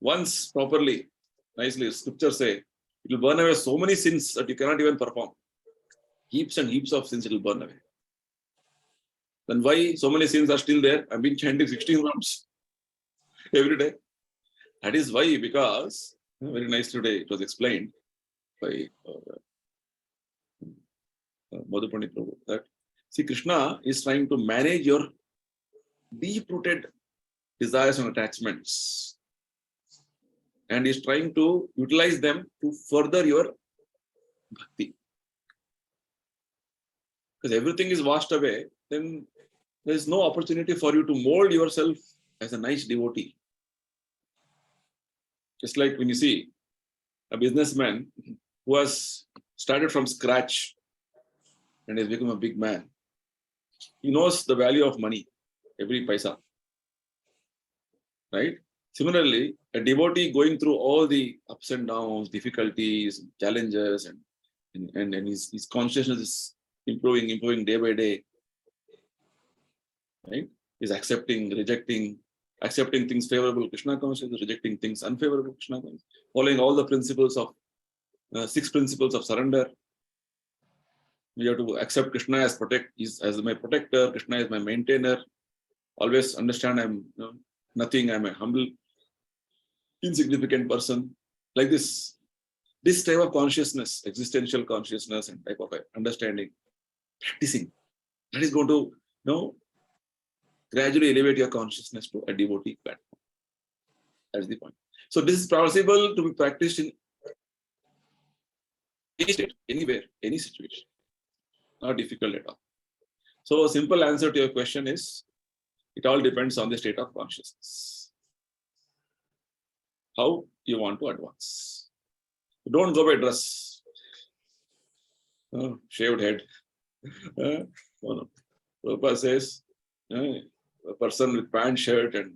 once properly, nicely, scriptures say, it will burn away so many sins that you cannot even perform. Heaps and heaps of sins it will burn away. Then why so many sins are still there? I've been chanting 16 rounds every day. That is why, because very nice today it was explained by Madhupani Prabhu that see, Krishna is trying to manage your deep-rooted desires and attachments, and is trying to utilize them to further your bhakti. Because everything is washed away, then there is no opportunity for you to mold yourself as a nice devotee. Just like when you see a businessman who has started from scratch and has become a big man, he knows the value of money, every paisa. Right? Similarly, a devotee going through all the ups and downs, difficulties, challenges, and his consciousness is improving day by day. Right? He's accepting, rejecting, accepting things favorable Krishna consciousness, rejecting things unfavorable Krishna consciousness, following all the principles of 6 principles of surrender. We have to accept Krishna as my protector, Krishna is my maintainer. Always understand I'm nothing, I'm a humble, insignificant person. Like this type of consciousness, existential consciousness and type of understanding, practicing, that is going to gradually elevate your consciousness to a devotee platform. That's the point. So this is possible to be practiced in any state, anywhere, any situation. Not difficult at all. So a simple answer to your question is, it all depends on the state of consciousness. How you want to advance. Don't go by dress. Shaved head. No. Prabhupada says, a person with pant, shirt and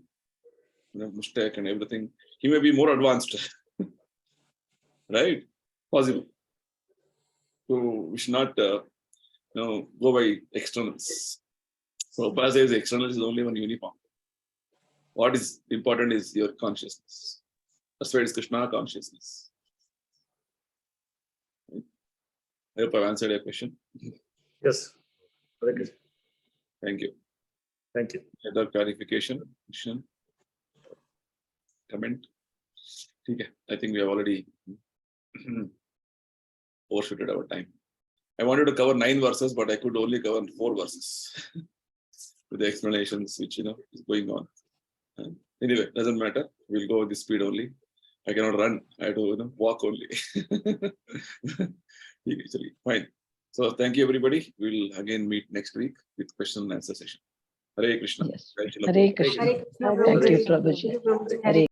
mustache and everything, he may be more advanced. Right? Possible. So we should not go by externals. So Prabhupada says external is only one uniform. What is important is your consciousness. That's why it's Krishna consciousness. I hope I've answered your question. Yes. Hare Krishna. Thank you. Thank you. Other clarification, question, comment? Okay. I think we have already overshooted our time. I wanted to cover 9 verses, but I could only cover 4 verses with the explanations which is going on. Anyway, doesn't matter. We'll go with the speed only. I cannot run. I have to walk only. Fine. So thank you, everybody. We'll again meet next week with question and answer session. Hare Krishna. Yes. Hare Krishna. Hare Krishna, Thank you, Prabhuji. Prabhuji. Thank you, Prabhuji. Hare